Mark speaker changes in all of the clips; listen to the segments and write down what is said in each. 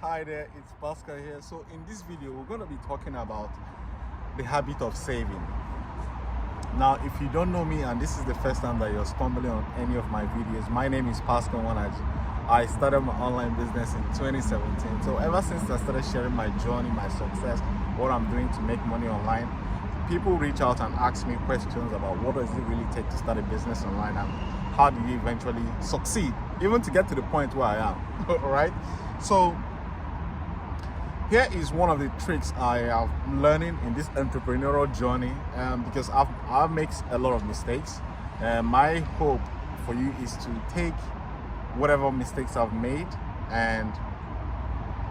Speaker 1: Hi there, it's Pascal here. So in this video, we're going to be talking about the habit of saving. Now, if you don't know me and this is the first time that you're stumbling on any of my videos, my name is Pascal Wanaji. I started my online business in 2017. So ever since I started sharing my journey, my success, what I'm doing to make money online, people reach out and ask me questions about what does it really take to start a business online and how do you eventually succeed, even to get to the point where I am. All right. So here is one of the tricks I am learning in this entrepreneurial journey, because I've made a lot of mistakes. My hope for you is to take whatever mistakes I've made and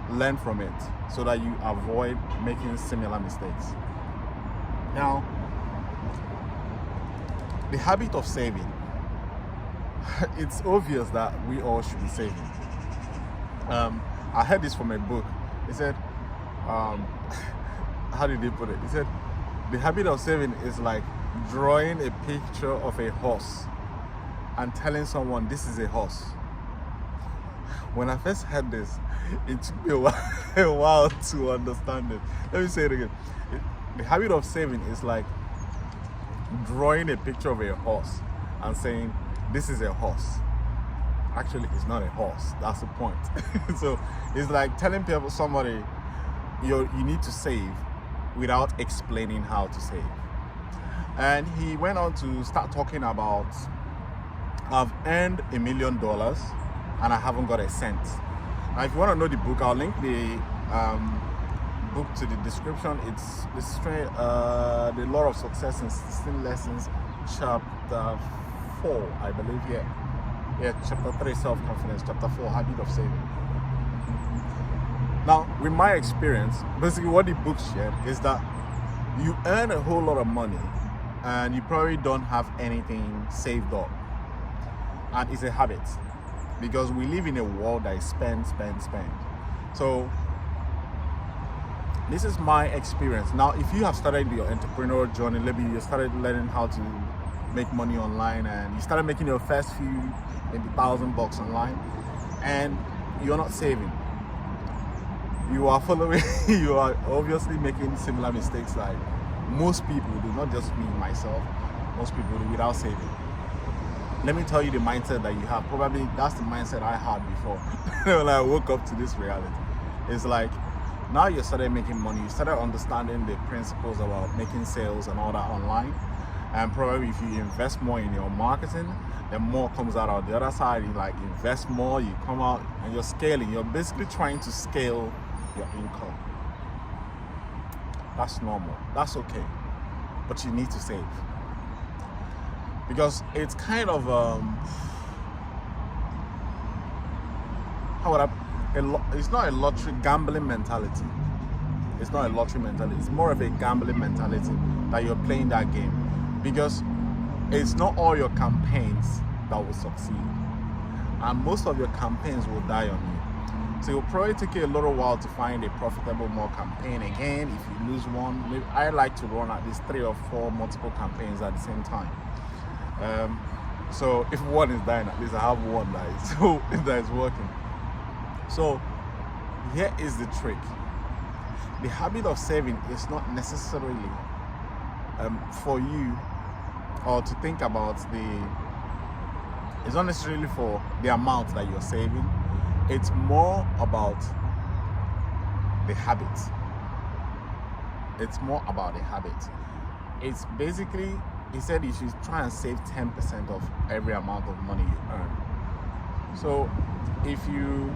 Speaker 1: learn from it so that you avoid making similar mistakes. Now, the habit of saving. It's obvious that we all should be saving. I heard this from a book. He said, how did he put it? He said, the habit of saving is like drawing a picture of a horse and telling someone this is a horse. When I first heard this, it took me a while to understand it. Let me say it again. The habit of saving is like drawing a picture of a horse and saying, this is a horse. Actually, it's not a horse. That's the point. So it's like telling people, somebody, you need to save without explaining how to save. And he went on to start talking about, I've earned $1 million and I haven't got a cent. Now, if you want to know the book, I'll link the book to the description. It's The Law of Success in 16 Lessons, chapter 4, I believe. Yeah, chapter 3, self-confidence, chapter 4, habit of saving. Now, with my experience, basically what the book shared is that you earn a whole lot of money and you probably don't have anything saved up. And it's a habit because we live in a world that is spend. So this is my experience. Now, if you have started your entrepreneurial journey, maybe you started learning how to make money online and you started making your first few, maybe $1,000 online, and you're not saving. You are following, you are obviously making similar mistakes like most people do, not just me, myself, most people do, without saving. Let me tell you the mindset that you have. Probably that's the mindset I had before when I woke up to this reality. It's like, now you started making money, you started understanding the principles about making sales and all that online. And probably if you invest more in your marketing, then more comes out on the other side. You like invest more, you come out and you're scaling. You're basically trying to scale your income. That's normal. That's okay. But you need to save. Because it's kind of it's not a lottery gambling mentality. It's not a lottery mentality. It's more of a gambling mentality that you're playing that game. Because it's not all your campaigns that will succeed. And most of your campaigns will die on you. So it'll probably take you a little while to find a profitable more campaign again. If you lose one, maybe I like to run at least 3 or 4 multiple campaigns at the same time. So if one is dying, at least I have one that is working. So here is the trick. The habit of saving is not necessarily for you, or to think about it's not necessarily for the amount that you're saving. It's more about the habit. It's more about the habit. It's basically, he said you should try and save 10% of every amount of money you earn. So if you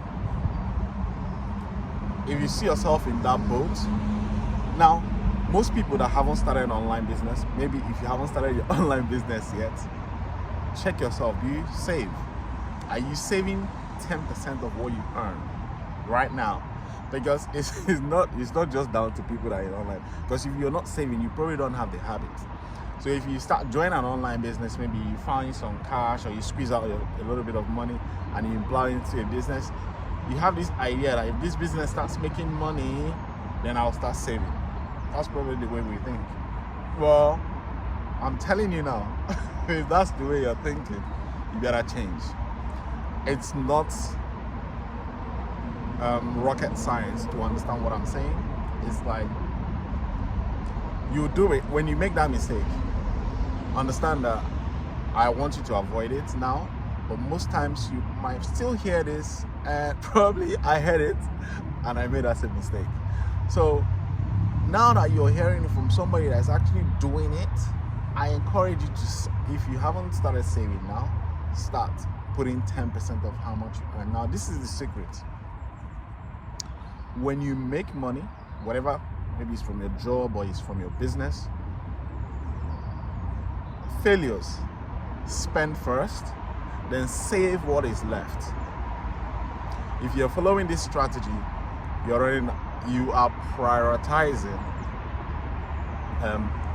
Speaker 1: see yourself in that boat, now most people that haven't started an online business, maybe if you haven't started your online business yet, check yourself. Do you save? Are you saving 10% of what you earn right now? Because it's not just down to people that are online. Because if you're not saving, you probably don't have the habit. So if you start joining an online business, maybe you find some cash or you squeeze out a little bit of money and you employ into a business, you have this idea that if this business starts making money, then I'll start saving. That's probably the way we think. Well, I'm telling you now, if that's the way you're thinking, you better change. It's not rocket science to understand what I'm saying. It's like you do it when you make that mistake. Understand that I want you to avoid it now, but most times you might still hear this, and probably I heard it and I made that same mistake. So now that you're hearing it from somebody that's actually doing it, I encourage you to, if you haven't started saving now, start putting 10% of how much you earn. Now, this is the secret. When you make money, whatever, maybe it's from your job or it's from your business, failures, spend first, then save what is left. If you're following this strategy, you are prioritizing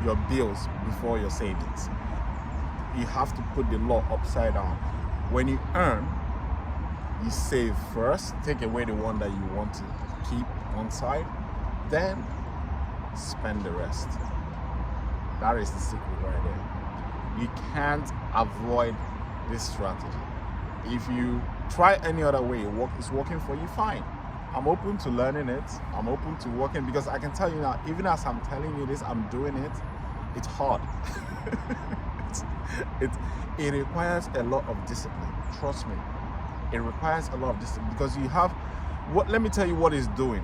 Speaker 1: your bills before your savings. You have to put the law upside down. When you earn, you save first, take away the one that you want to keep on side, then spend the rest. That is the secret right there. You can't avoid this strategy. If you try any other way, it's working for you, fine. I'm open to learning it. I'm open to working, because I can tell you now, even as I'm telling you this, I'm doing it. It's hard. It requires a lot of discipline. Trust me. It requires a lot of discipline, because you have what. Let me tell you what it's doing.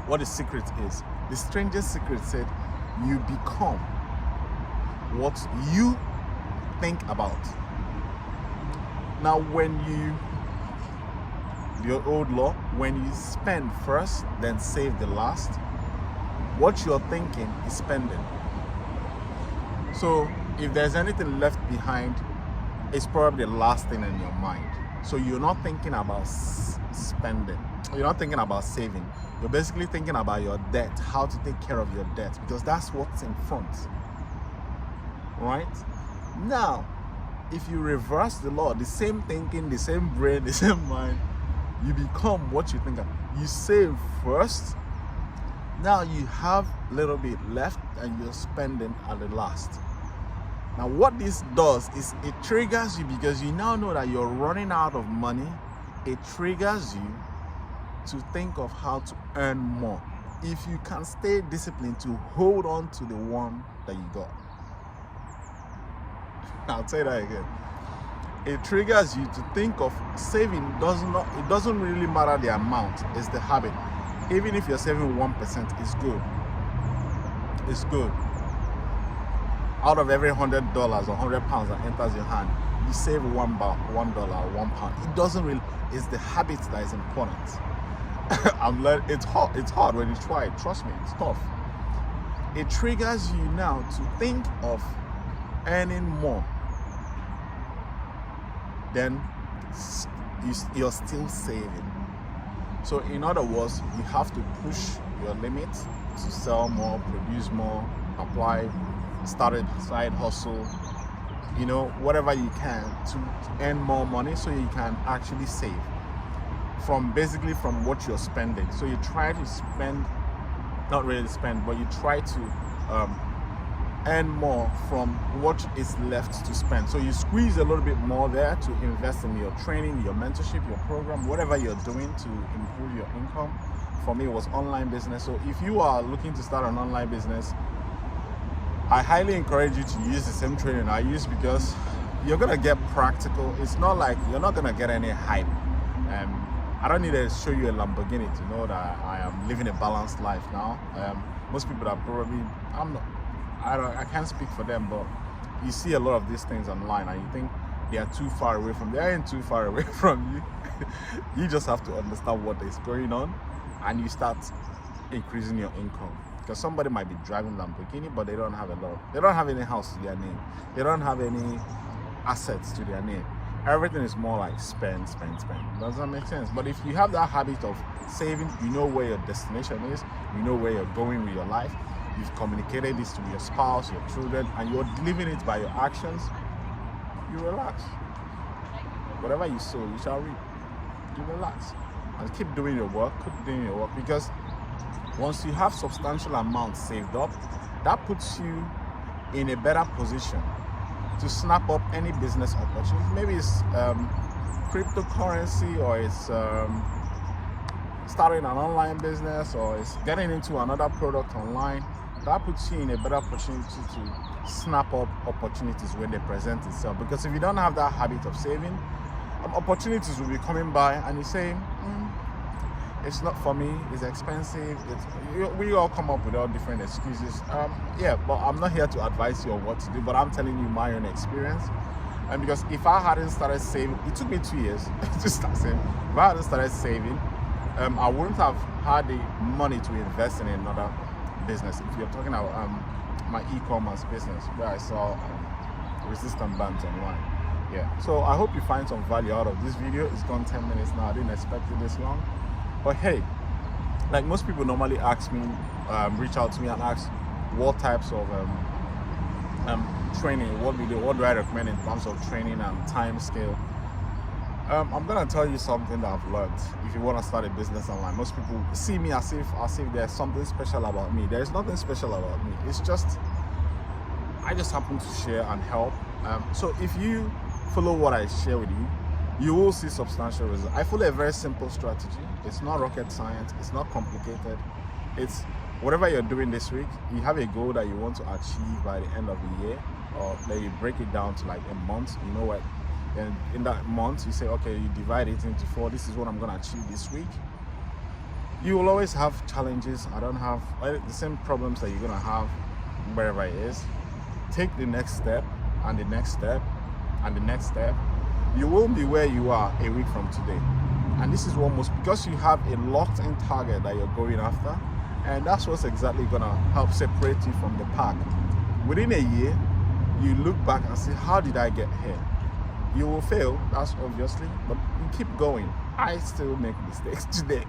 Speaker 1: What the secret is. The strangest secret said, you become what you think about. Now, your old law, when you spend first, then save the last, what you're thinking is spending. So if there's anything left behind, it's probably the last thing in your mind. So you're not thinking about spending. You're not thinking about saving. You're basically thinking about your debt, how to take care of your debt, because that's what's in front. Right? Now, if you reverse the law, the same thinking, the same brain, the same mind, you become what you think of. You save first. Now you have a little bit left and you're spending at the last. Now what this does is it triggers you, because you now know that you're running out of money. It triggers you to think of how to earn more. If you can stay disciplined to hold on to the one that you got. I'll say that again. It triggers you to think of saving. It doesn't really matter the amount, it's the habit. Even if you're saving 1%, it's good. It's good. Out of every $100 or £100 that enters your hand, you save $1 or £1. It doesn't really, it's the habit that is important. It's hard when you try it. Trust me, it's tough. It triggers you now to think of earning more. Then you're still saving. So in other words, you have to push your limits to sell more, produce more, apply, start a side hustle, whatever you can to earn more money, so you can actually save from what you're spending. So you try to spend, not really spend, but you try to earn more from what is left to spend. So you squeeze a little bit more there to invest in your training, your mentorship, your program, whatever you're doing to improve your income. For me, it was online business. So if you are looking to start an online business, I highly encourage you to use the same training I use, because you're gonna get practical. It's not like you're not gonna get any hype. I don't need to show you a Lamborghini to know that I am living a balanced life now. Most people are probably, I can't speak for them, but you see a lot of these things online and you think they are too far away from, they ain't too far away from you. You just have to understand what is going on, and you start increasing your income. Because somebody might be driving Lamborghini, but they don't have any house to their name. They don't have any assets to their name. Everything is more like spend. Does that make sense? But if you have that habit of saving, you know where your destination is, you know where you're going with your life, you've communicated this to your spouse, your children, and you're living it by your actions, you relax. Whatever you sow, you shall reap. You relax. And keep doing your work, because once you have substantial amounts saved up, that puts you in a better position to snap up any business opportunity. Maybe it's cryptocurrency, or it's starting an online business or is getting into another product online, that puts you in a better opportunity to snap up opportunities when they present itself. Because if you don't have that habit of saving, opportunities will be coming by and you say, it's not for me, it's expensive. We all come up with all different excuses. Yeah, but I'm not here to advise you on what to do, but I'm telling you my own experience. And because if I hadn't started saving, it took me 2 years to start saving. If I hadn't started saving, I wouldn't have had the money to invest in another business. If you're talking about my e-commerce business where I saw resistant bands online. Yeah, so I hope you find some value out of this video. It's gone 10 minutes now. I didn't expect it this long. But hey, like most people normally ask me, reach out to me and ask what types of training, what do I recommend in terms of training and time scale. I'm gonna tell you something that I've learned. If you want to start a business online, most people see me as if there's something special about me. There's nothing special about me. It's just I just happen to share and help. So if you follow what I share with you, you will see substantial results. I follow a very simple strategy. It's not rocket science. It's not complicated. It's whatever you're doing this week, you have a goal that you want to achieve by the end of the year, or then you break it down to like a month. You know what? And in that month, you say, okay, you divide it into 4. This is what I'm going to achieve this week. You will always have challenges. I don't have the same problems that you're going to have wherever it is. Take the next step and the next step and the next step. You won't be where you are a week from today. And this is because you have a locked in target that you're going after, and that's what's exactly gonna help separate you from the pack. Within a year, you look back and say, how did I get here? You will fail, that's obviously, but you keep going. I still make mistakes today.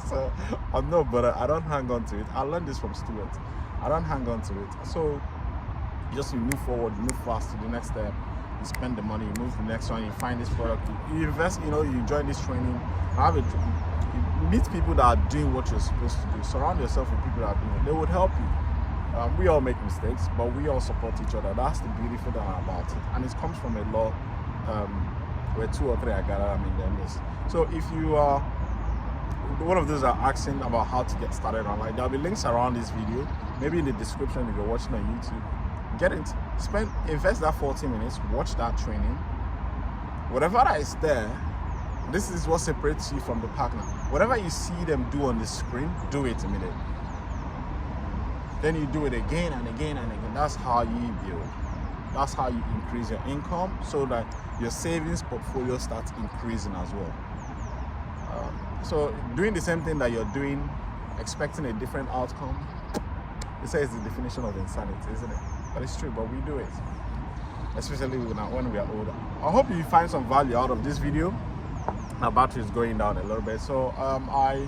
Speaker 1: So I'm no better. I don't hang on to it. I learned this from Stuart. I don't hang on to it. So you move forward, you move fast to the next step. You spend the money, you move to the next one, you find this product, you invest, you join this training, you meet people that are doing what you're supposed to do. Surround yourself with people that are doing it. They would help you. We all make mistakes, but we all support each other. That's the beautiful thing about it. And it comes from a law where 2 or 3 are gathered, I'm in their midst. So if you are one of those are asking about how to get started online, there'll be links around this video, maybe in the description if you're watching on YouTube. Invest that 40 minutes, watch that training. Whatever that is there, this is what separates you from the partner. Whatever you see them do on the screen, do it immediately. Then you do it again and again and again. That's how you build. That's how you increase your income so that your savings portfolio starts increasing as well. So doing the same thing that you're doing, expecting a different outcome, they say it's the definition of insanity, isn't it? But it's true, but we do it, especially when we are older. I hope you find some value out of this video. My battery is going down a little bit, so I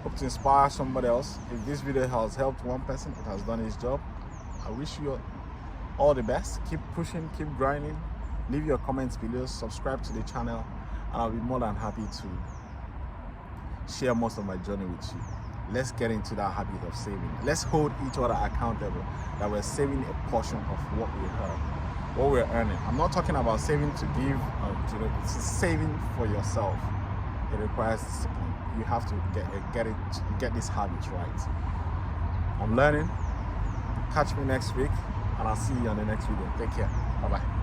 Speaker 1: hope to inspire somebody else. If this video has helped one person, it has done its job. I wish you all the best. Keep pushing, keep grinding. Leave your comments below, subscribe to the channel, and I'll be more than happy to share most of my journey with you. Let's get into that habit of saving. Let's hold each other accountable that we're saving a portion of what we earn, what we're earning. I'm not talking about saving to give, it's saving for yourself. It requires discipline. You have to get these habits right. I'm learning. Catch me next week, and I'll see you on the next video. Take care. Bye-bye.